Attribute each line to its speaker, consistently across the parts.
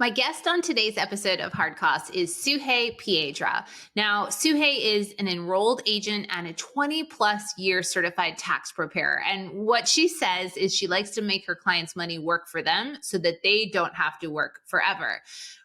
Speaker 1: My guest on today's episode of Hard Costs is Sugey Piedra. Now, Sugey is an enrolled agent and a 20 plus year certified tax preparer. And what she says is she likes to make her clients' money work for them so that they don't have to work forever.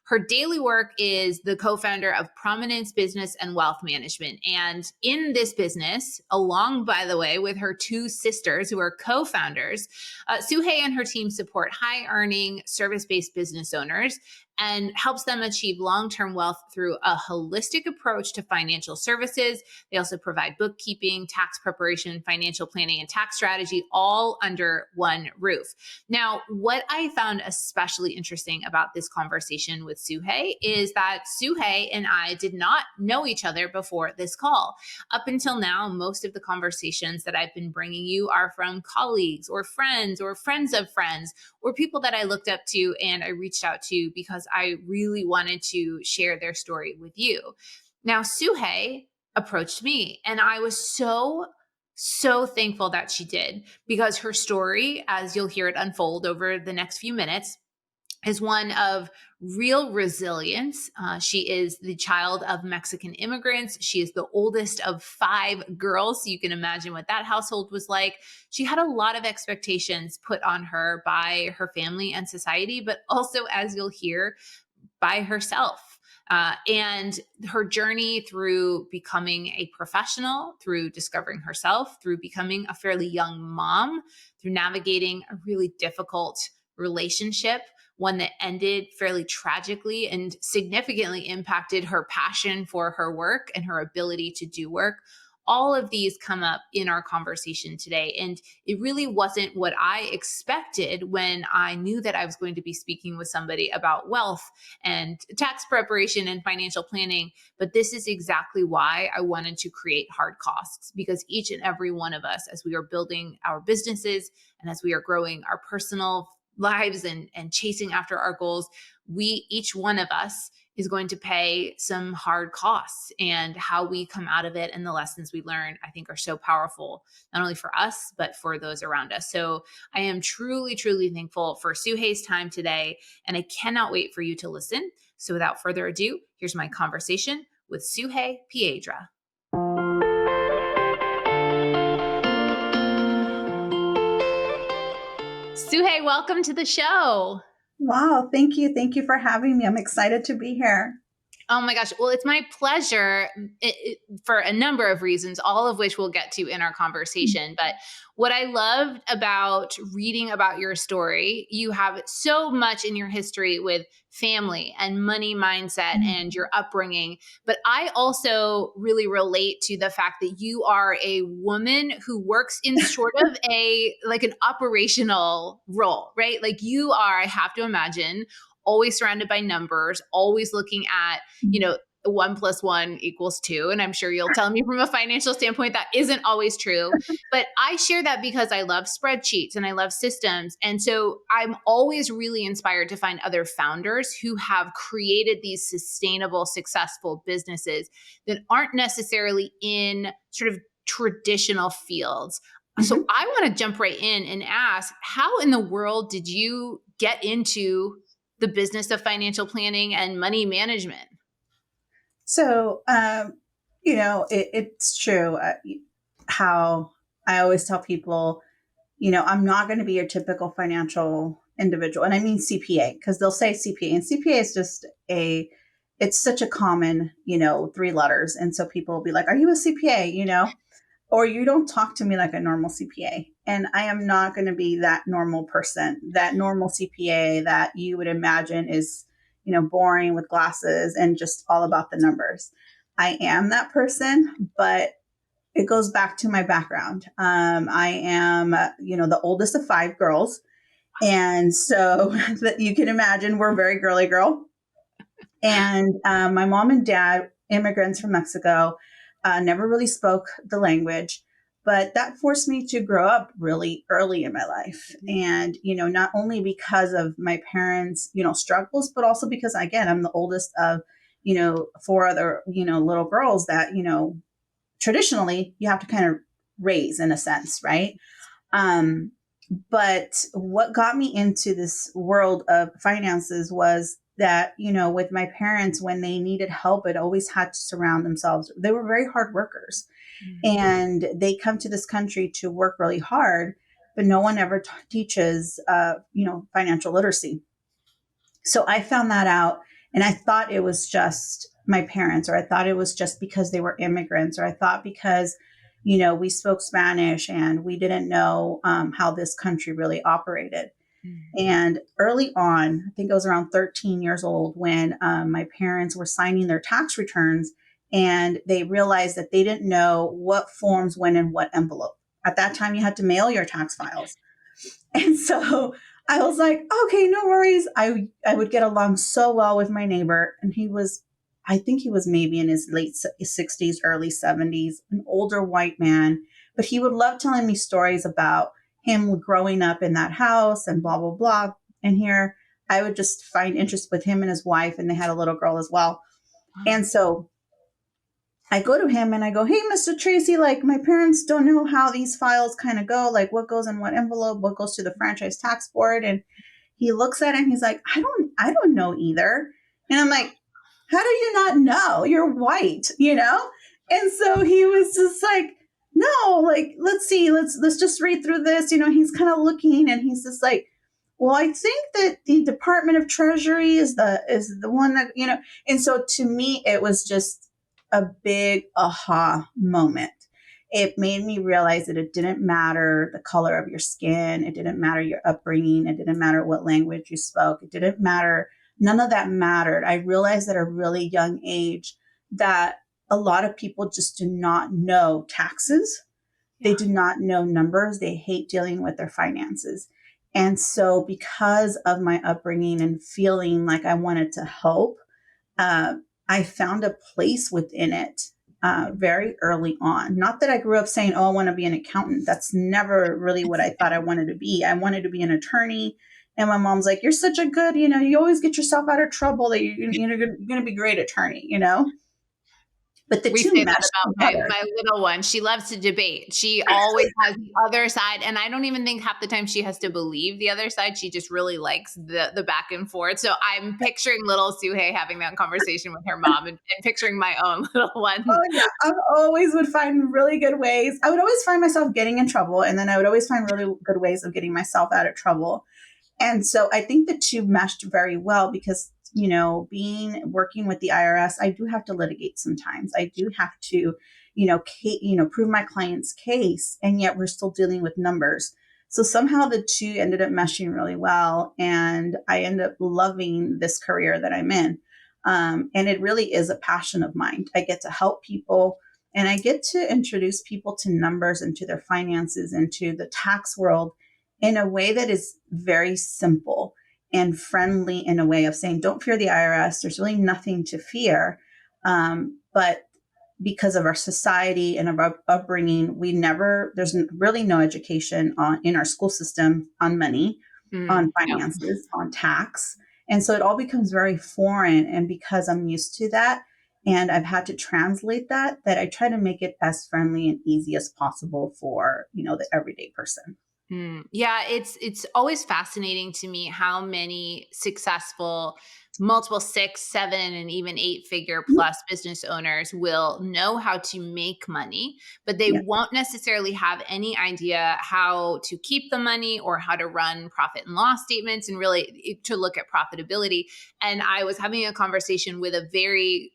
Speaker 1: Her daily work is the co-founder of Prominence Business and Wealth Management. And in this business, along, by the way, with her two sisters who are co-founders, Sugey and her team support high-earning, service-based business owners and helps them achieve long-term wealth through a holistic approach to financial services. They also provide bookkeeping, tax preparation, financial planning, and tax strategy all under one roof. Now, what I found especially interesting about this conversation with Sugey is that Sugey and I did not know each other before this call. Up until now, most of the conversations that I've been bringing you are from colleagues or friends of friends or people that I looked up to and I reached out to because I really wanted to share their story with you. Now, Sugey approached me and I was so thankful that she did because her story, as you'll hear it unfold over the next few minutes, is one of real resilience. She is the child of Mexican immigrants. She is the oldest of 5 girls. So you can imagine what that household was like. She had a lot of expectations put on her by her family and society, but also, as you'll hear, by herself. And her journey through becoming a professional, through discovering herself, through becoming a fairly young mom, through navigating a really difficult relationship, one that ended fairly tragically and significantly impacted her passion for her work and her ability to do work. All of these come up in our conversation today. And it really wasn't what I expected when I knew that I was going to be speaking with somebody about wealth and tax preparation and financial planning. But this is exactly why I wanted to create Hard Costs, because each and every one of us, as we are building our businesses and as we are growing our personal lives and chasing after our goals, each one of us is going to pay some hard costs, and how we come out of it and the lessons we learn, I think, are so powerful, not only for us, but for those around us. So I am truly, truly thankful for Sugey's time today, and I cannot wait for you to listen. So without further ado, here's my conversation with Sugey Piedra. Sugey, welcome to the show.
Speaker 2: Wow. Thank you. Thank you for having me. I'm excited to be here.
Speaker 1: Oh my gosh. Well, it's my pleasure for a number of reasons, all of which we'll get to in our conversation. But what I loved about reading about your story, you have so much in your history with family and money mindset and your upbringing. But I also really relate to the fact that you are a woman who works in sort of an operational role, right? Like you are, I have to imagine, always surrounded by numbers, always looking at, 1 + 1 = 2. And I'm sure you'll tell me from a financial standpoint that isn't always true. But I share that because I love spreadsheets and I love systems. And so I'm always really inspired to find other founders who have created these sustainable, successful businesses that aren't necessarily in sort of traditional fields. So I want to jump right in and ask, how in the world did you get into the business of financial planning and money management?
Speaker 2: So, it's true how I always tell people, I'm not going to be your typical financial individual. And I mean CPA, because they'll say CPA, and CPA is just it's such a common, 3 letters. And so people will be like, are you a CPA, or you don't talk to me like a normal CPA. And I am not going to be that normal person, that normal CPA that you would imagine is, boring with glasses and just all about the numbers. I am that person, but it goes back to my background. I am, the oldest of 5 girls. And so that you can imagine we're very girly girl. And my mom and dad, immigrants from Mexico, never really spoke the language, but that forced me to grow up really early in my life. And, not only because of my parents, struggles, but also because, again, I'm the oldest of, 4 other, little girls that, traditionally you have to kind of raise in a sense, right? But what got me into this world of finances was that, with my parents, when they needed help, it always had to surround themselves. They were very hard workers,
Speaker 1: Mm.
Speaker 2: and they come to this country to work really hard, but no one ever teaches, financial literacy. So I found that out, and I thought it was just my parents, or I thought it was just because they were immigrants, or I thought because, we spoke Spanish and we didn't know how this country really operated.
Speaker 1: Mm.
Speaker 2: And early on, I think I was around 13 years old when my parents were signing their tax returns, and they realized that they didn't know what forms went in what envelope. At that time, you had to mail your tax files. And so I was like, okay, no worries. I would get along so well with my neighbor. And I think he was maybe in his late 60s, early 70s, an older white man. But he would love telling me stories about him growing up in that house and blah, blah, blah. And here I would just find interest with him and his wife. And they had a little girl as well. And so I go to him and I go, hey, Mr. Tracy, like my parents don't know how these files kind of go, like what goes in what envelope, what goes to the franchise tax board. And he looks at it and he's like, I don't know either. And I'm like, how do you not know? You're white, And so he was just like, no, like, let's see, let's just read through this. He's kind of looking and he's just like, well, I think that the Department of Treasury is the one that, and so to me, it was just a big aha moment. It made me realize that it didn't matter the color of your skin. It didn't matter your upbringing. It didn't matter what language you spoke. It didn't matter. None of that mattered. I realized at a really young age that a lot of people just do not know taxes. They do not know numbers. They hate dealing with their finances. And so because of my upbringing and feeling like I wanted to help, I found a place within it very early on. Not that I grew up saying, oh, I want to be an accountant. That's never really what I thought I wanted to be. I wanted to be an attorney. And my mom's like, you're such a good, you always get yourself out of trouble, that you're going to be a great attorney, But the
Speaker 1: We
Speaker 2: two
Speaker 1: say that
Speaker 2: meshed
Speaker 1: about
Speaker 2: together.
Speaker 1: my little one. She loves to debate. She always has the other side. And I don't even think half the time she has to believe the other side. She just really likes the back and forth. So I'm picturing little Suhei having that conversation with her mom and picturing my own little one.
Speaker 2: Oh yeah, I always would find really good ways. I would always find myself getting in trouble, and then I would always find really good ways of getting myself out of trouble. And so I think the two meshed very well because, working with the IRS, I do have to litigate sometimes. I do have to, prove my client's case, and yet we're still dealing with numbers. So somehow the two ended up meshing really well, and I ended up loving this career that I'm in. And it really is a passion of mine. I get to help people, and I get to introduce people to numbers and to their finances and to the tax world in a way that is very simple and friendly, in a way of saying, don't fear the IRS. There's really nothing to fear. But because of our society and of our upbringing, there's really no education in our school system on money, on
Speaker 1: No.
Speaker 2: finances, on tax. And so it all becomes very foreign. And because I'm used to that and I've had to translate that I try to make it as friendly and easy as possible for, the everyday person.
Speaker 1: Yeah, it's always fascinating to me how many successful multiple 6, 7, and even 8-figure plus business owners will know how to make money, but they
Speaker 2: Yeah.
Speaker 1: won't necessarily have any idea how to keep the money or how to run profit and loss statements and really to look at profitability. And I was having a conversation with a very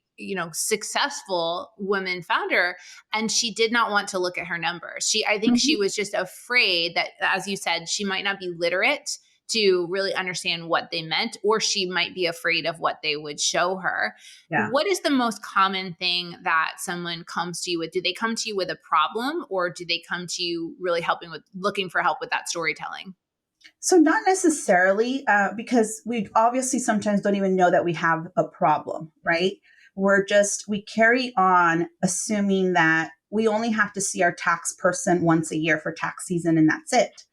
Speaker 1: successful woman founder, and she did not want to look at her numbers. I think she
Speaker 2: Mhm.
Speaker 1: was just afraid that, as you said, she might not be literate to really understand what they meant, or she might be afraid of what they would show her.
Speaker 2: Yeah.
Speaker 1: What is the most common thing that someone comes to you with? Do they come to you with a problem, or do they come to you really looking for help with that storytelling?
Speaker 2: So not necessarily, because we obviously sometimes don't even know that we have a problem, right? We carry on assuming that we only have to see our tax person once a year for tax season and that's it.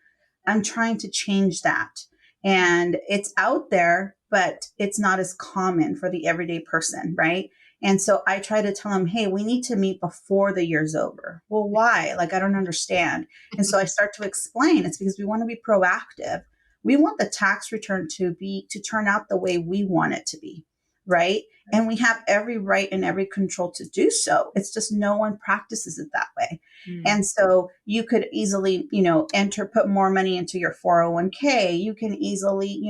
Speaker 2: I'm trying to change that. And it's out there, but it's not as common for the everyday person, right? And so I try to tell them, hey, we need to meet before the year's over. Well, why? Like, I don't understand. And so I start to explain it's because we want to be proactive. We want the tax return to turn out the way we want it to be, right? And we have every right and every control to do so. It's just no one practices it that way. And so you could easily, put more money into your 401k. You can easily,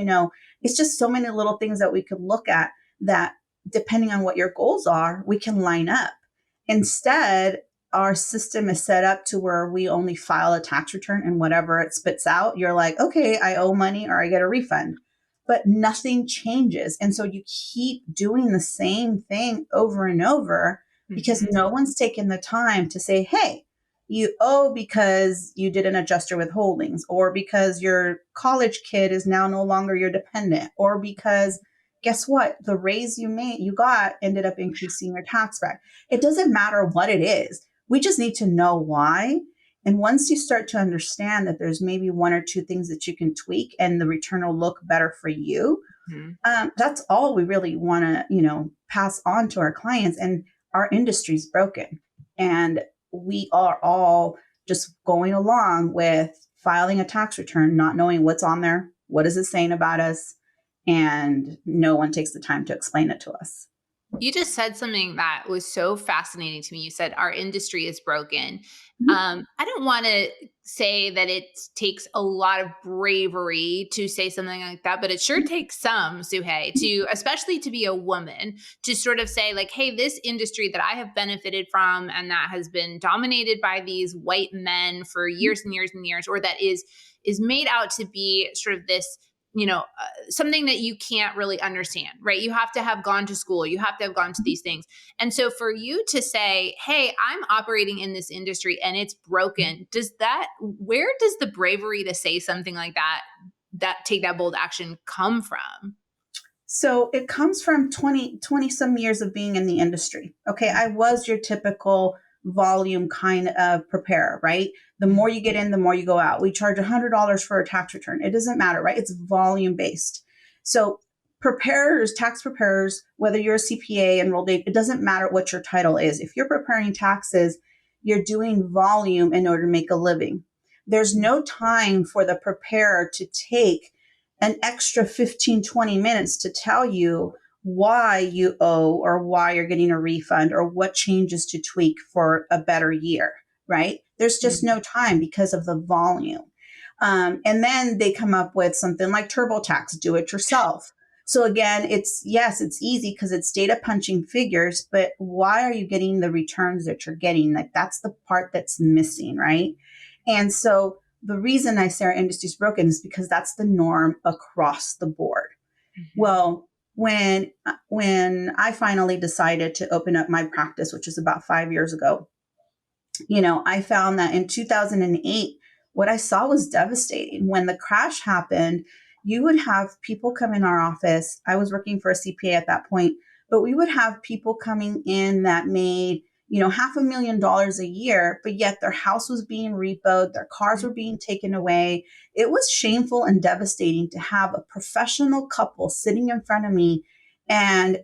Speaker 2: it's just so many little things that we could look at that, depending on what your goals are, we can line up. Instead, our system is set up to where we only file a tax return, and whatever it spits out, you're like, okay, I owe money or I get a refund, but nothing changes. And so you keep doing the same thing over and over because no one's taken the time to say, hey, you owe because you didn't adjust your withholdings, or because your college kid is now no longer your dependent, or because guess what? The raise you got ended up increasing your tax bracket. It doesn't matter what it is. We just need to know why. And once you start to understand that there's maybe one or two things that you can tweak and the return will look better for you, that's all we really want to, pass on to our clients. And our industry's broken. And we are all just going along with filing a tax return, not knowing what's on there, what is it saying about us, and no one takes the time to explain it to us.
Speaker 1: You just said something that was so fascinating to me. You said our industry is broken. I don't want to say that it takes a lot of bravery to say something like that, but it sure takes some, Suhey, especially to be a woman, to sort of say like, hey, this industry that I have benefited from and that has been dominated by these white men for years and years and years, or that is made out to be sort of this, something that you can't really understand, right? You have to have gone to school. You have to have gone to these things. And so for you to say, hey, I'm operating in this industry and it's broken, where does the bravery to say something like that take that bold action come from?
Speaker 2: So it comes from 20 some years of being in the industry. Okay. I was your typical volume kind of preparer, right? The more you get in, the more you go out. We charge $100 for a tax return. It doesn't matter, right? It's volume based. So tax preparers, whether you're a CPA, enrolled, it doesn't matter what your title is. If you're preparing taxes, you're doing volume in order to make a living. There's no time for the preparer to take an extra 15, 20 minutes to tell you why you owe or why you're getting a refund or what changes to tweak for a better year, right? There's just no time because of the volume. And then they come up with something like TurboTax, do it yourself. So again, it's easy because it's data punching figures, but why are you getting the returns that you're getting? Like that's the part that's missing, right? And so the reason I say our industry is broken is because that's the norm across the board. Well, when I finally decided to open up my practice, which is about 5 years ago, I found that in 2008, what I saw was devastating. When the crash happened, you would have people come in our office. I was working for a CPA at that point, but we would have people coming in that made $500,000 a year, but yet their house was being repoed, their cars were being taken away. It was shameful and devastating to have a professional couple sitting in front of me and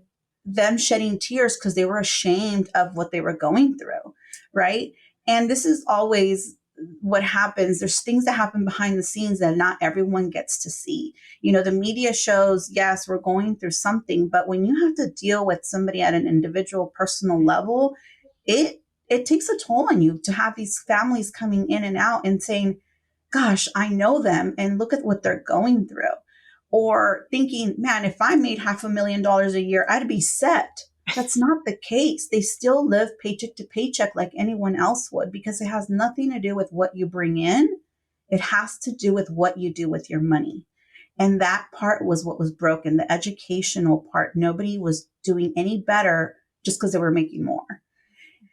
Speaker 2: them shedding tears because they were ashamed of what they were going through, right? And this is always what happens. There's things that happen behind the scenes that not everyone gets to see. The media shows, yes, we're going through something, but when you have to deal with somebody at an individual personal level, it takes a toll on you to have these families coming in and out and saying, gosh, I know them and look at what they're going through. Or thinking, man, if I made $500,000 a year, I'd be set. That's not the case. They still live paycheck to paycheck like anyone else would, because it has nothing to do with what you bring in. It has to do with what you do with your money. And that part was what was broken, the educational part. Nobody was doing any better just because they were making more.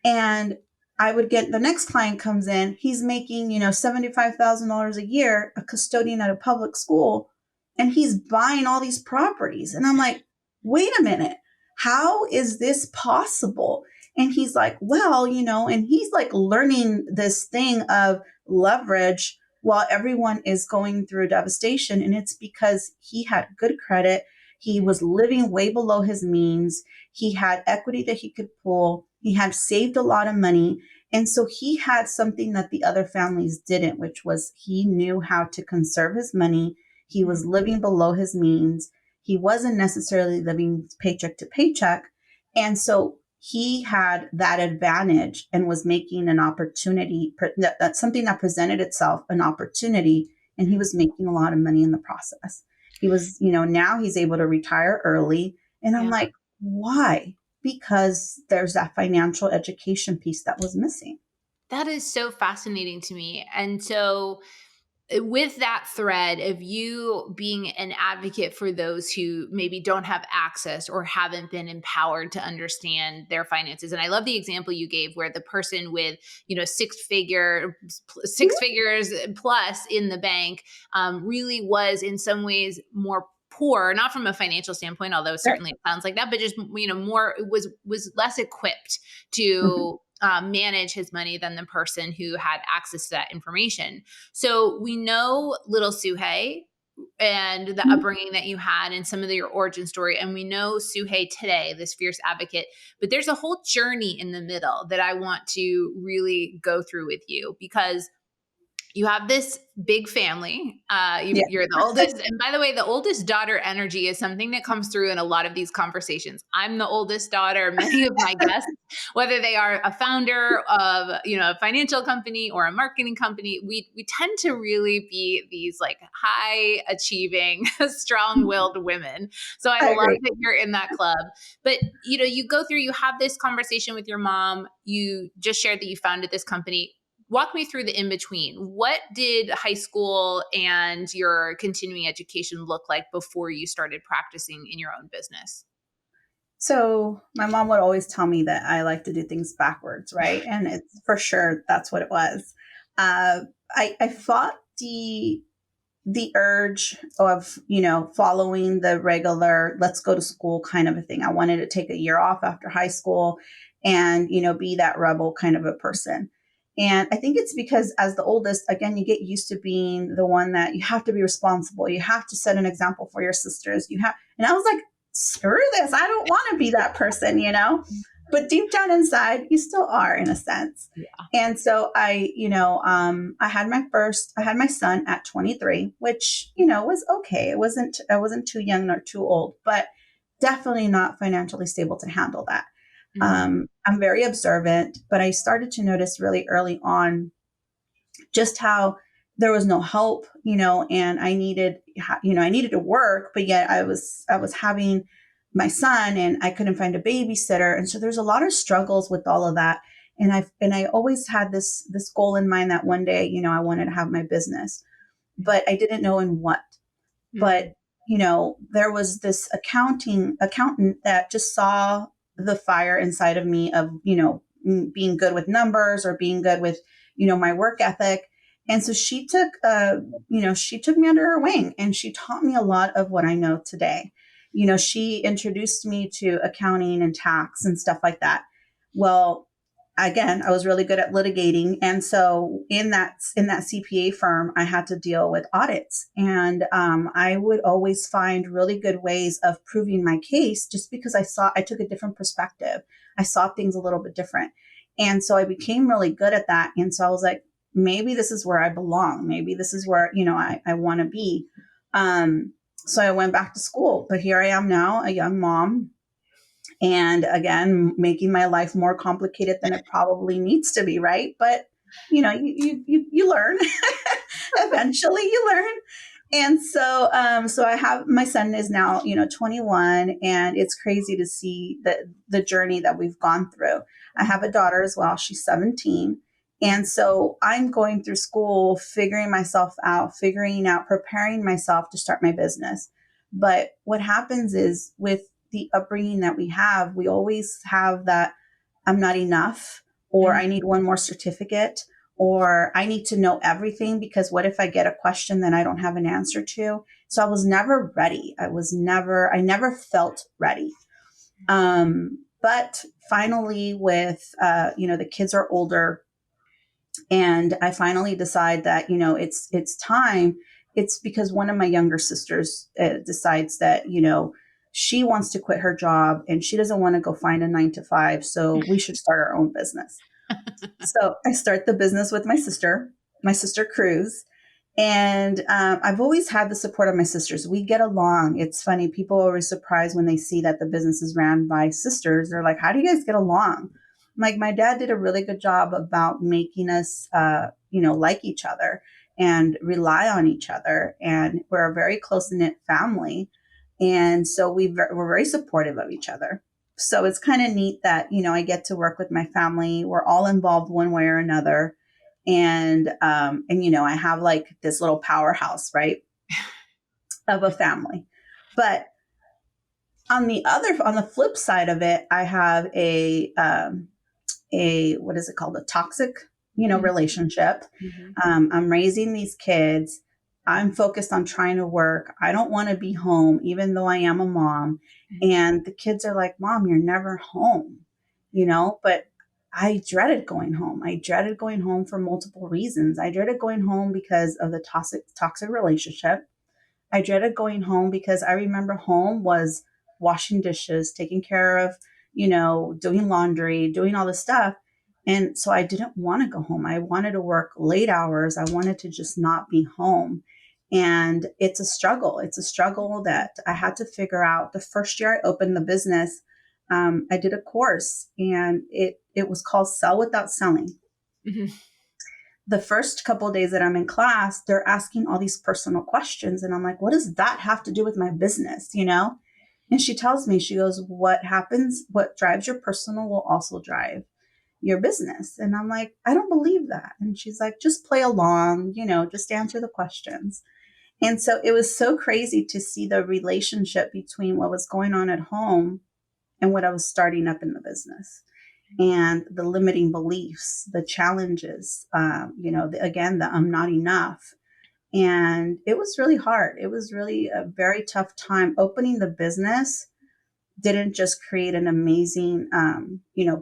Speaker 2: And I would get the next client comes in, he's making, $75,000 a year, a custodian at a public school, and he's buying all these properties. And I'm like, wait a minute, how is this possible? And he's like, well, and he's like learning this thing of leverage while everyone is going through devastation. And it's because he had good credit. He was living way below his means. He had equity that he could pull. He had saved a lot of money. And so he had something that the other families didn't, which was he knew how to conserve his money. He was living below his means. He wasn't necessarily living paycheck to paycheck. And so he had that advantage and was making an opportunity. That's something that presented itself, an opportunity. And he was making a lot of money in the process. He was, now he's able to retire early. And I'm like, why? Because there's that financial education piece that was missing.
Speaker 1: That is so fascinating to me. And so, with that thread of you being an advocate for those who maybe don't have access or haven't been empowered to understand their finances. And I love the example you gave where the person with, six figures plus in the bank really was in some ways more poor, not from a financial standpoint, although certainly it sounds like that, but just, more was less equipped to manage his money than the person who had access to that information. So we know little Sugey and the upbringing that you had and some of your origin story. And we know Sugey today, this fierce advocate, but there's a whole journey in the middle that I want to really go through with you, because you have this big family. You're the oldest. And by the way, the oldest daughter energy is something that comes through in a lot of these conversations. I'm the oldest daughter. Many of my guests, whether they are a founder of, a financial company or a marketing company, we tend to really be these like high achieving, strong willed women. So I love that you're in that club. But, you go through, you have this conversation with your mom. You just shared that you founded this company. Walk me through the in-between. What did high school and your continuing education look like before you started practicing in your own business?
Speaker 2: So my mom would always tell me that I like to do things backwards, right? And it's for sure that's what it was. I fought the urge of, following the regular, let's go to school kind of a thing. I wanted to take a year off after high school and, be that rebel kind of a person. And I think it's because as the oldest, again, you get used to being the one that you have to be responsible. You have to set an example for your sisters. And I was like, screw this. I don't want to be that person, but deep down inside, you still are in a sense. Yeah. And so I had my son at 23, which, was okay. I wasn't too young nor too old, but definitely not financially stable to handle that. Mm-hmm. I'm very observant, but I started to notice really early on just how there was no help, and I needed to work, but yet I was having my son and I couldn't find a babysitter. And so there's a lot of struggles with all of that. And I always had this goal in mind that one day, I wanted to have my business, but I didn't know in what. Mm-hmm. But, there was this accountant that just saw the fire inside of me of, being good with numbers or being good with, my work ethic. And so she took me under her wing and she taught me a lot of what I know today. She introduced me to accounting and tax and stuff like that. Well, again, I was really good at litigating. And so in that CPA firm, I had to deal with audits. And I would always find really good ways of proving my case just because I took a different perspective. I saw things a little bit different. And so I became really good at that. And so I was like, maybe this is where I belong. Maybe this is where, I want to be. So I went back to school, but here I am now, a young mom. And again, making my life more complicated than it probably needs to be, right? But you learn. Eventually, you learn. And so, I have my son is now 21, and it's crazy to see the journey that we've gone through. I have a daughter as well; she's 17, and so I'm going through school, figuring out, preparing myself to start my business. But what happens is with the upbringing that we always have that I'm not enough, or I need one more certificate, or I need to know everything because what if I get a question that I don't have an answer to? So I was never ready. I never felt ready. But finally with, the kids are older and I finally decide that, it's time. It's because one of my younger sisters decides that, she wants to quit her job and she doesn't want to go find a 9-to-5. So we should start our own business. So I start the business with my sister Cruz. And I've always had the support of my sisters. We get along. It's funny. People are always surprised when they see that the business is ran by sisters. They're like, how do you guys get along? Like, my dad did a really good job about making us, like each other and rely on each other. And we're a very close knit family. And so we're very supportive of each other. So it's kind of neat that, I get to work with my family. We're all involved one way or another. And I have like this little powerhouse, right, of a family. But on the flip side of it, I have a what is it called, a toxic relationship. I'm raising these kids. I'm focused on trying to work. I don't want to be home, even though I am a mom. And the kids are like, Mom, you're never home, but I dreaded going home. I dreaded going home for multiple reasons. I dreaded going home because of the toxic relationship. I dreaded going home because I remember home was washing dishes, taking care of, doing laundry, doing all this stuff. And so I didn't want to go home. I wanted to work late hours. I wanted to just not be home. And it's a struggle. It's a struggle that I had to figure out. The first year I opened the business, I did a course, and it was called Sell Without Selling.
Speaker 1: Mm-hmm.
Speaker 2: The first couple of days that I'm in class, they're asking all these personal questions. And I'm like, what does that have to do with my business? And she tells me, she goes, what drives your personal will also drive your business. And I'm like, I don't believe that. And she's like, just play along, just answer the questions. And so it was so crazy to see the relationship between what was going on at home and what I was starting up in the business, and the limiting beliefs, the challenges, the I'm not enough. And it was really hard. It was really a very tough time. Opening the business didn't just create an amazing,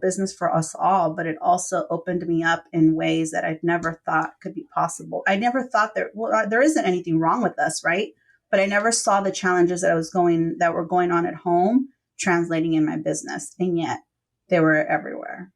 Speaker 2: business for us all, but it also opened me up in ways that I'd never thought could be possible. I never thought there isn't anything wrong with us, right? But I never saw the challenges that were going on at home translating in my business, and yet they were everywhere.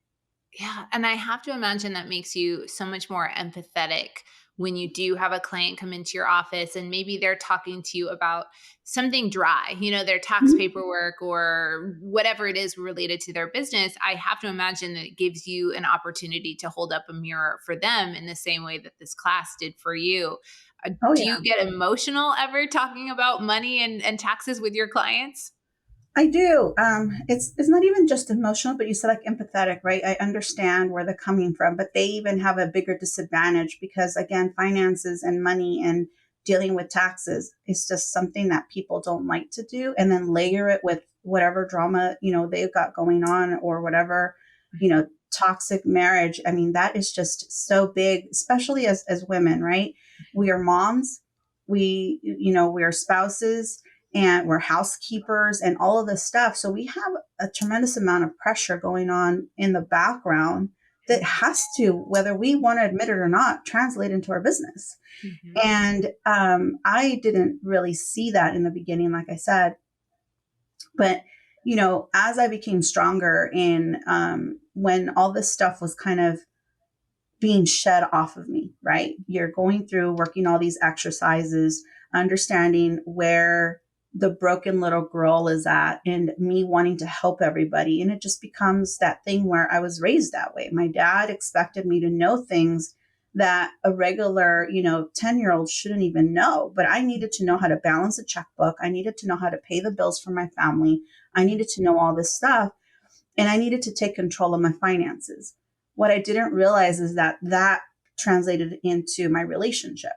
Speaker 1: Yeah. And I have to imagine that makes you so much more empathetic when you do have a client come into your office and maybe they're talking to you about something dry, their tax
Speaker 2: Mhm.
Speaker 1: paperwork or whatever it is related to their business. I have to imagine that it gives you an opportunity to hold up a mirror for them in the same way that this class did for you.
Speaker 2: Oh
Speaker 1: Do
Speaker 2: yeah.
Speaker 1: you get emotional ever talking about money and taxes with your clients?
Speaker 2: I do. It's not even just emotional, but you said like empathetic, right? I understand where they're coming from, but they even have a bigger disadvantage because, again, finances and money and dealing with taxes is just something that people don't like to do, and then layer it with whatever drama they've got going on, or whatever toxic marriage. I mean, that is just so big, especially as women, right? We are moms, we are spouses, and we're housekeepers and all of this stuff. So we have a tremendous amount of pressure going on in the background that has to, whether we want to admit it or not, translate into our business.
Speaker 1: Mhm.
Speaker 2: And I didn't really see that in the beginning, like I said. But, as I became stronger in when all this stuff was kind of being shed off of me, right? You're going through working all these exercises, understanding where the broken little girl is at, and me wanting to help everybody. And it just becomes that thing where I was raised that way. My dad expected me to know things that a regular, 10-year-old shouldn't even know. But I needed to know how to balance a checkbook. I needed to know how to pay the bills for my family. I needed to know all this stuff. And I needed to take control of my finances. What I didn't realize is that translated into my relationship.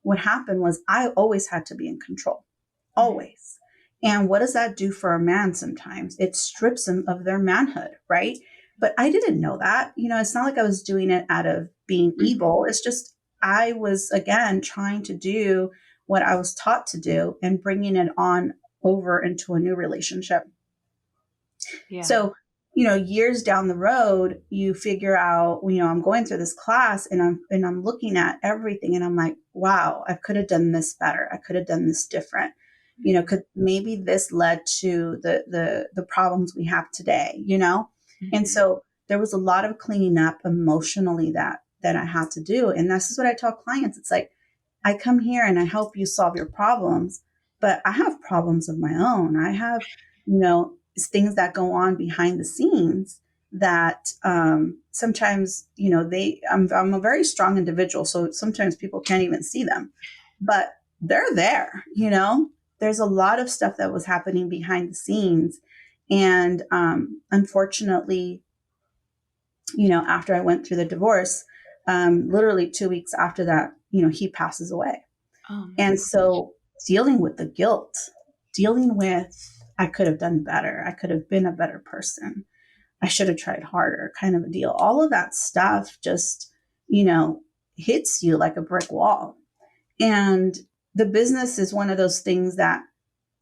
Speaker 2: What happened was I always had to be in control, always. And what does that do for a man sometimes? It strips them of their manhood, right? But I didn't know that. It's not like I was doing it out of being evil. It's just I was, again, trying to do what I was taught to do and bringing it on over into a new relationship.
Speaker 1: Yeah.
Speaker 2: So, years down the road, you figure out, I'm going through this class, and I'm looking at everything, and I'm like, wow, I could have done this better. I could have done this different. Could maybe this led to the problems we have today. And
Speaker 1: Mhm.
Speaker 2: so there was a lot of cleaning up emotionally that I had to do. And this is what I tell clients. It's like, I come here and I help you solve your problems, but I have problems of my own. I have, things that go on behind the scenes that sometimes, I'm a very strong individual. So sometimes people can't even see them, but they're there, there's a lot of stuff that was happening behind the scenes. And unfortunately, after I went through the divorce, literally 2 weeks after that, he passes away.
Speaker 1: Oh my
Speaker 2: And
Speaker 1: gosh.
Speaker 2: so dealing with the guilt, dealing with, I could have done better. I could have been a better person. I should have tried harder, kind of a deal. All of that stuff just, hits you like a brick wall. And the business is one of those things that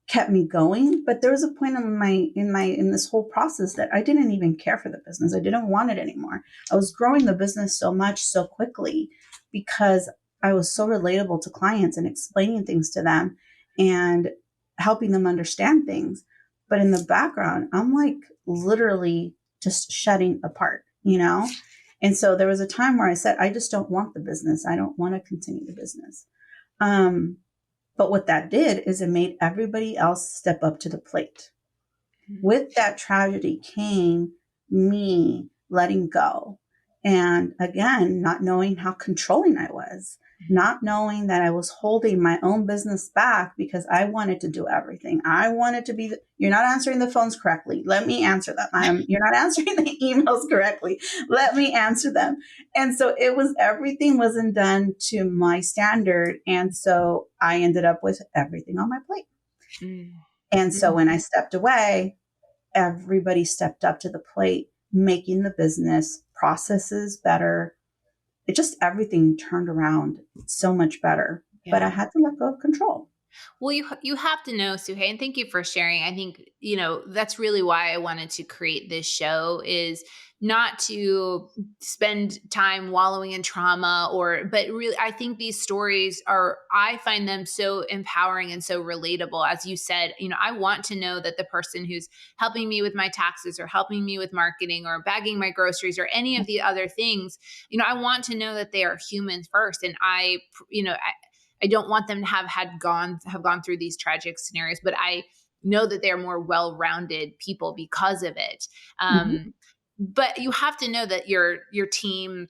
Speaker 2: kept me going. But there was a point in this whole process that I didn't even care for the business. I didn't want it anymore. I was growing the business so much so quickly because I was so relatable to clients and explaining things to them and helping them understand things. But in the background, I'm like literally just shutting apart. And so there was a time where I said, I just don't want the business. I don't want to continue the business. But what that did is it made everybody else step up to the plate. With that tragedy came me letting go. And again, not knowing how controlling I was, not knowing that I was holding my own business back because I wanted to do everything. I wanted to be, you're not answering the phones correctly. Let me answer them. You're not answering the emails correctly. Let me answer them. And so everything wasn't done to my standard. And so I ended up with everything on my plate.
Speaker 1: Mm.
Speaker 2: And so when I stepped away, everybody stepped up to the plate, making the business processes better. It just everything turned around so much better.
Speaker 1: Yeah.
Speaker 2: But I had to let go of control.
Speaker 1: Well, you have to know, Suhey, and thank you for sharing. I think, that's really why I wanted to create this show, is not to spend time wallowing in trauma but really, I think these stories I find them so empowering and so relatable. As you said, I want to know that the person who's helping me with my taxes or helping me with marketing or bagging my groceries or any of the other things, I want to know that they are human first. And I don't want them to have gone through these tragic scenarios, but I know that they're more well-rounded people because of it.
Speaker 2: Mm-hmm.
Speaker 1: But you have to know that your team,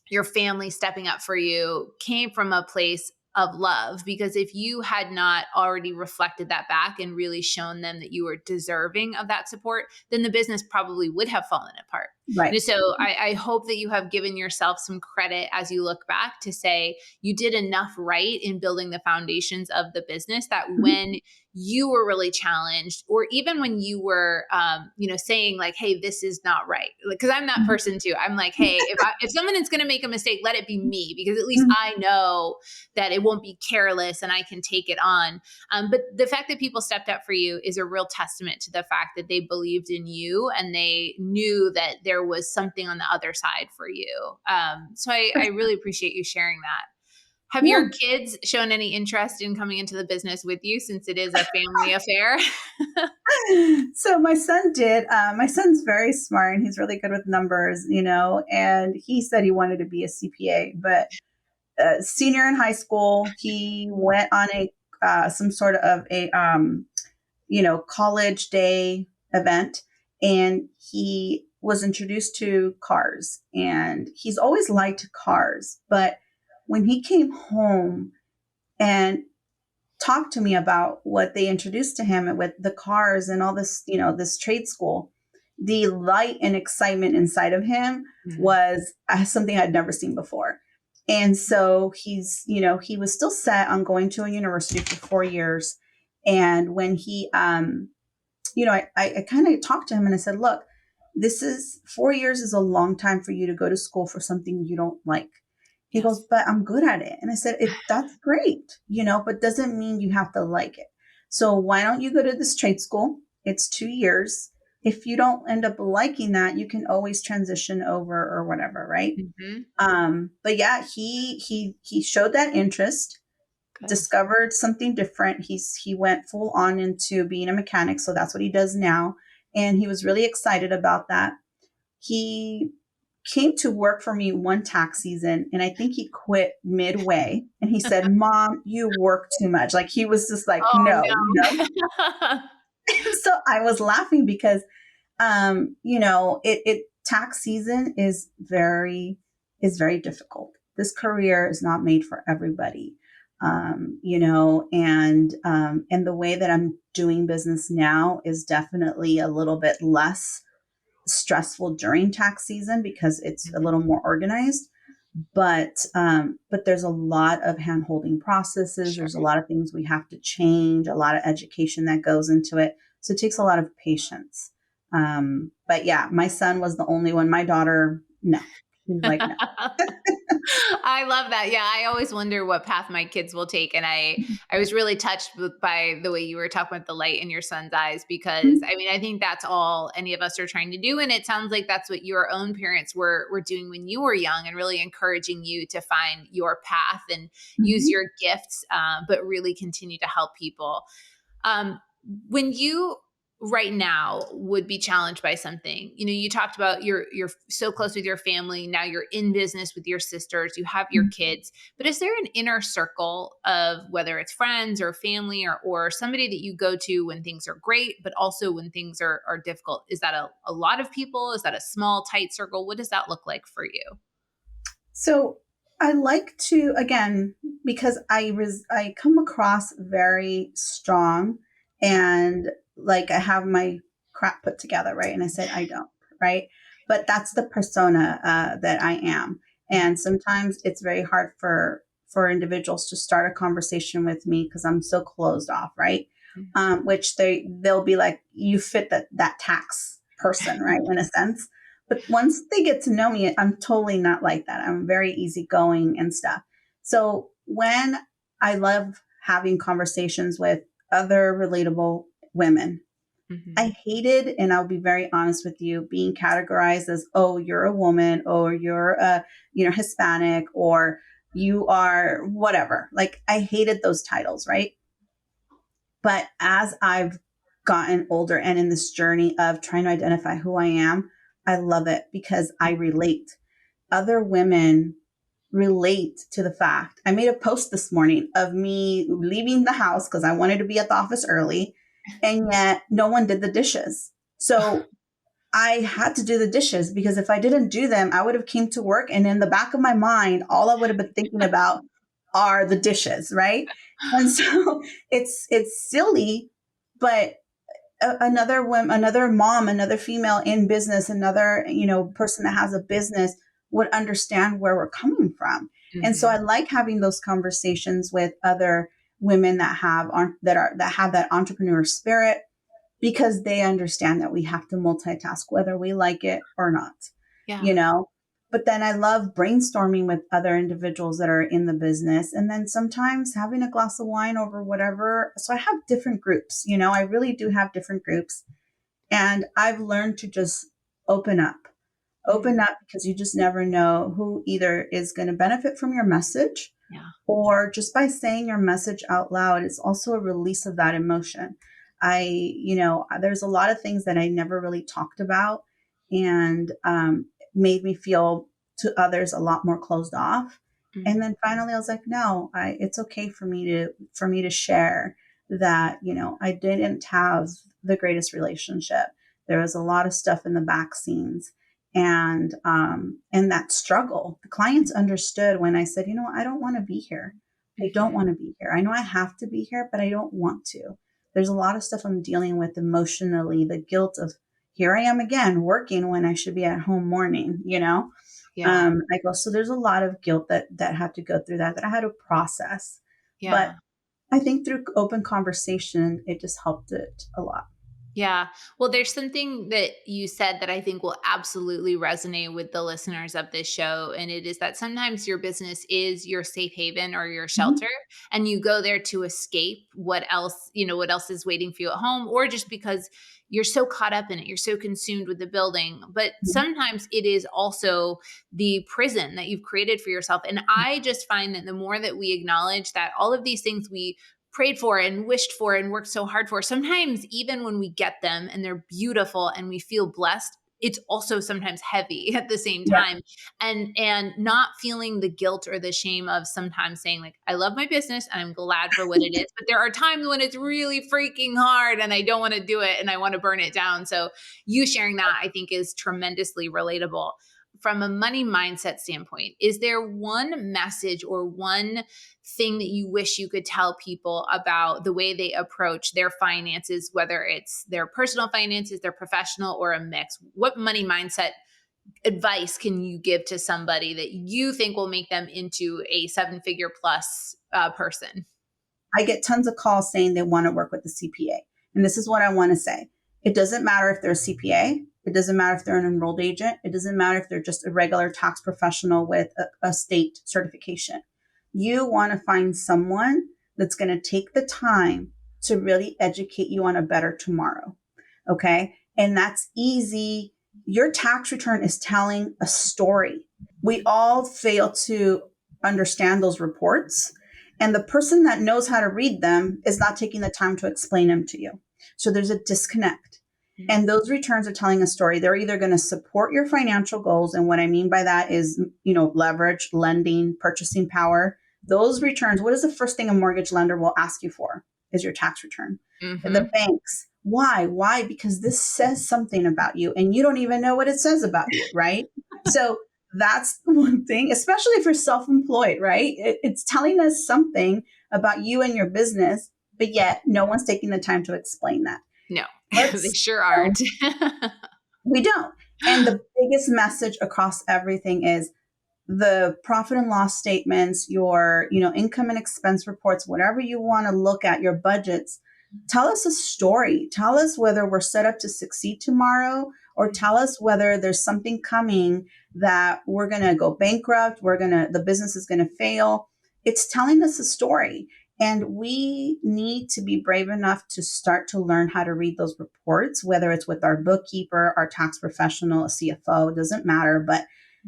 Speaker 1: your family stepping up for you came from a place of love, because if you had not already reflected that back and really shown them that you were deserving of that support, then the business probably would have fallen apart.
Speaker 2: Right.
Speaker 1: And so I hope that you have given yourself some credit as you look back to say you did enough right in building the foundations of the business that
Speaker 2: Mm-hmm.
Speaker 1: when you were really challenged, or even when you were, saying like, hey, this is not right. Because I'm that person too. I'm like, hey, if someone is going to make a mistake, let it be me, because at least I know that it won't be careless and I can take it on. But the fact that people stepped up for you is a real testament to the fact that they believed in you and they knew that there was something on the other side for you. So I really appreciate you sharing that. Have
Speaker 2: Yeah.
Speaker 1: your kids shown any interest in coming into the business with you, since it is a family affair?
Speaker 2: So my son did. My son's very smart and he's really good with numbers, and he said he wanted to be a CPA, but senior in high school, he went on some sort of a college day event, and he was introduced to cars, and he's always liked cars. But when he came home and talked to me about what they introduced to him with the cars and all this, this trade school, the light and excitement inside of him was something I'd never seen before. And so he was still set on going to a university for 4 years. And when he, I kind of talked to him and I said, look, 4 years is a long time for you to go to school for something you don't like. He goes, but I'm good at it. And I said, that's great, but doesn't mean you have to like it. So why don't you go to this trade school? It's 2 years. If you don't end up liking that, you can always transition over or whatever. Right. But yeah, he showed that interest, discovered something different. He went full on into being a mechanic. So that's what he does now. And he was really excited about that. He came to work for me one tax season, and I think he quit midway. And he said, "Mom, you work too much." Like he was just like,
Speaker 1: Oh,
Speaker 2: no,
Speaker 1: no.
Speaker 2: So I was laughing because, it tax season is very difficult. This career is not made for everybody. And the way that I'm doing business now is definitely a little bit less stressful during tax season because it's a little more organized. But there's a lot of hand holding processes.
Speaker 1: Sure.
Speaker 2: There's a lot of things we have to change, a lot of education that goes into it. So it takes a lot of patience. But yeah, my son was the only one. My daughter, no, he's like, no.
Speaker 1: I love that. Yeah, I always wonder what path my kids will take, and I was really touched by the way you were talking about the light in your son's eyes, because I mean, I think that's all any of us are trying to do, and it sounds like that's what your own parents were doing when you were young, and really encouraging you to find your path and use
Speaker 2: Mhm.
Speaker 1: your gifts, but really continue to help people. When you right now would be challenged by something, you talked about you're so close with your family. Now you're in business with your sisters, you have your kids, but is there an inner circle of whether it's friends or family or somebody that you go to when things are great, but also when things are difficult? Is that a lot of people? Is that a small, tight circle? What does that look like for you?
Speaker 2: So I like to, again, because I come across very strong and like I have my crap put together, right? And I said I don't, right? But that's the persona that I am. And sometimes it's very hard for individuals to start a conversation with me because I'm so closed off, right? Which they'll be like, you fit that tax person, right? In a sense. But once they get to know me, I'm totally not like that. I'm very easygoing and stuff. So when I love having conversations with other relatable women, I
Speaker 1: Mhm.
Speaker 2: hated, and I'll be very honest with you, being categorized as, oh, you're a woman, or you're Hispanic, or you are whatever. Like I hated those titles, right? But as I've gotten older and in this journey of trying to identify who I am, I love it because I relate. Other women relate to the fact. I made a post this morning of me leaving the house because I wanted to be at the office early, and yet no one did the dishes. So I had to do the dishes because if I didn't do them, I would have came to work and in the back of my mind, all I would have been thinking about are the dishes, right? And so it's silly, but another mom, another female in business, another person that has a business would understand where we're coming from. And so I
Speaker 1: Mhm.
Speaker 2: like having those conversations with other women that have that entrepreneur spirit because they understand that we have to multitask whether we like it or not, you
Speaker 1: Yeah.
Speaker 2: know. But then I love brainstorming with other individuals that are in the business and then sometimes having a glass of wine over whatever. So I have different groups, I really do have different groups, and I've learned to just open up open
Speaker 1: Mhm.
Speaker 2: up because you just never know who either is going to benefit from your message,
Speaker 1: Yeah.
Speaker 2: or just by saying your message out loud, it's also a release of that emotion. There's a lot of things that I never really talked about and made me feel to others a lot more closed off. And
Speaker 1: Mhm.
Speaker 2: then finally, I was like, no, it's okay for me to share that, I didn't have the greatest relationship. There was a lot of stuff in the back scenes and that struggle. The clients understood when I said, I don't want to be here. I don't
Speaker 1: Mhm.
Speaker 2: want to be here. I know I have to be here, but I don't want to. There's a lot of stuff I'm dealing with emotionally, the guilt of here I am again working when I should be at home mourning.
Speaker 1: Yeah.
Speaker 2: I go, so there's a lot of guilt that had to go through that I had to process. But
Speaker 1: Yeah.
Speaker 2: I think through open conversation, it just helped it a lot.
Speaker 1: Yeah. Well, there's something that you said that I think will absolutely resonate with the listeners of this show. And it is that sometimes your business is your safe haven or your
Speaker 2: Mhm.
Speaker 1: shelter, and you go there to escape what else is waiting for you at home, or just because you're so caught up in it, you're so consumed with the building. But sometimes it is also the prison that you've created for yourself. And I just find that the more that we acknowledge that all of these things we prayed for and wished for and worked so hard for, sometimes even when we get them and they're beautiful and we feel blessed, it's also sometimes heavy at the same
Speaker 2: Yeah.
Speaker 1: time. And not feeling the guilt or the shame of sometimes saying like, I love my business and I'm glad for what it is, but there are times when it's really freaking hard and I don't want to do it and I want to burn it down. So you sharing that, I think, is tremendously relatable. From a money mindset standpoint, is there one message or one thing that you wish you could tell people about the way they approach their finances, whether it's their personal finances, their professional, or a mix? What money mindset advice can you give to somebody that you think will make them into a 7-figure plus person?
Speaker 2: I get tons of calls saying they want to work with a CPA. And this is what I want to say. It doesn't matter if they're a CPA. It doesn't matter if they're an enrolled agent. It doesn't matter if they're just a regular tax professional with a state certification. You want to find someone that's going to take the time to really educate you on a better tomorrow. Okay. And that's easy. Your tax return is telling a story. We all fail to understand those reports. And the person that knows how to read them is not taking the time to explain them to you. So there's a disconnect. Mm-hmm. And those returns are telling a story. They're either going to support your financial goals. And what I mean by that is, leverage, lending, purchasing power. Those returns, what is the first thing a mortgage lender will ask you for? Is your tax return. Mm-hmm. The banks. Why? Because this says something about you and you don't even know what it says about you, right? So that's one thing, especially if you're self-employed, right? It's telling us something about you and your business, but yet no one's taking the time to explain that.
Speaker 1: No, they sure aren't.
Speaker 2: We don't. And the biggest message across everything is the profit and loss statements, your, income and expense reports, whatever you want to look at, your budgets. Tell us a story. Tell us whether we're set up to succeed tomorrow, or tell us whether there's something coming that we're going to go bankrupt. The business is going to fail. It's telling us a story. And we need to be brave enough to start to learn how to read those reports, whether it's with our bookkeeper, our tax professional, a CFO, it doesn't matter. But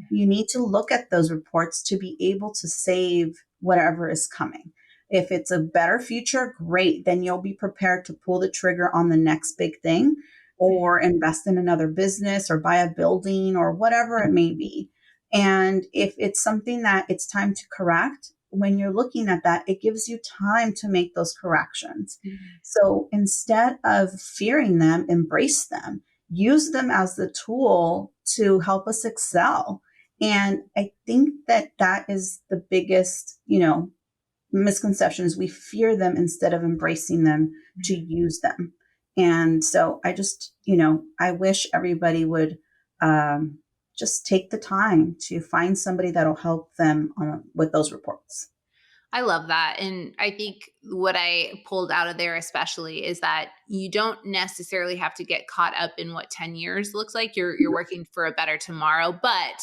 Speaker 2: you need to look at those reports to be able to save whatever is coming. If it's a better future, great. Then you'll be prepared to pull the trigger on the next big thing, or invest in another business, or buy a building, or whatever it may be. And if it's something that it's time to correct, when you're looking at that, it gives you time to make those corrections. Mm-hmm. So instead of fearing them, embrace them, use them as the tool to help us excel. And I think that is the biggest, misconception, is we fear them instead of embracing them to use them. And so I just, I wish everybody would just take the time to find somebody that'll help them with those reports.
Speaker 1: I love that. And I think what I pulled out of there especially is that you don't necessarily have to get caught up in what 10 years looks like. You're working for a better tomorrow, but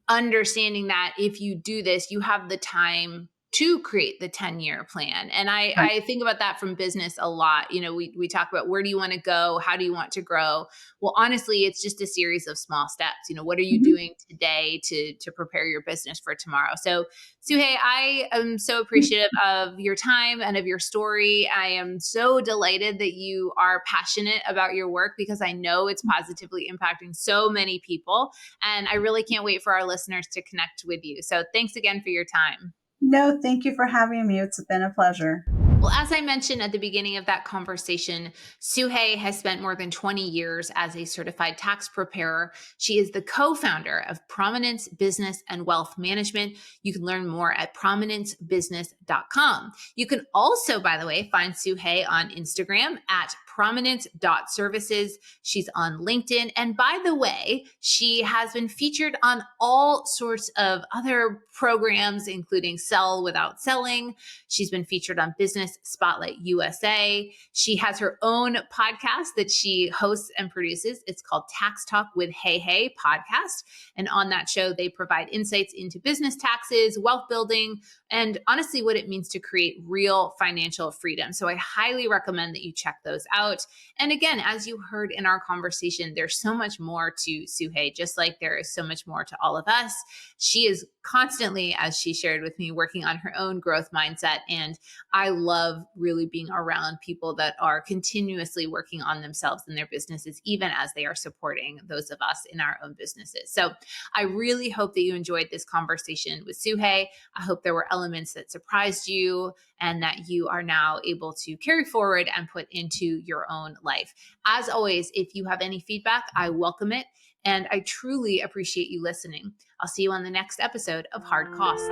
Speaker 1: understanding that if you do this, you have the time to create the 10-year plan. And I think about that from business a lot. We talk about, where do you want to go? How do you want to grow? Well, honestly, it's just a series of small steps. What are you doing today to prepare your business for tomorrow? So Sugey, I am so appreciative of your time and of your story. I am so delighted that you are passionate about your work, because I know it's positively impacting so many people. And I really can't wait for our listeners to connect with you. So thanks again for your time.
Speaker 2: No, thank you for having me. It's been a pleasure.
Speaker 1: Well, as I mentioned at the beginning of that conversation, Sugey has spent more than 20 years as a certified tax preparer. She is the co-founder of Prominence Business and Wealth Management. You can learn more at prominencebusiness.com. You can also, by the way, find Sugey on Instagram at prominence.services. She's on LinkedIn. And by the way, she has been featured on all sorts of other programs, including Sell Without Selling. She's been featured on Business Spotlight USA. She has her own podcast that she hosts and produces. It's called Tax Talk with Hey Hey Podcast. And on that show, they provide insights into business taxes, wealth building, and honestly, what it means to create real financial freedom. So I highly recommend that you check those out. out. And again, as you heard in our conversation, there's so much more to Sugey, just like there is so much more to all of us. She is constantly, as she shared with me, working on her own growth mindset. And I love really being around people that are continuously working on themselves and their businesses, even as they are supporting those of us in our own businesses. So I really hope that you enjoyed this conversation with Sugey. I hope there were elements that surprised you and that you are now able to carry forward and put into your own life. As always, if you have any feedback, I welcome it. And I truly appreciate you listening. I'll see you on the next episode of Hard Costs.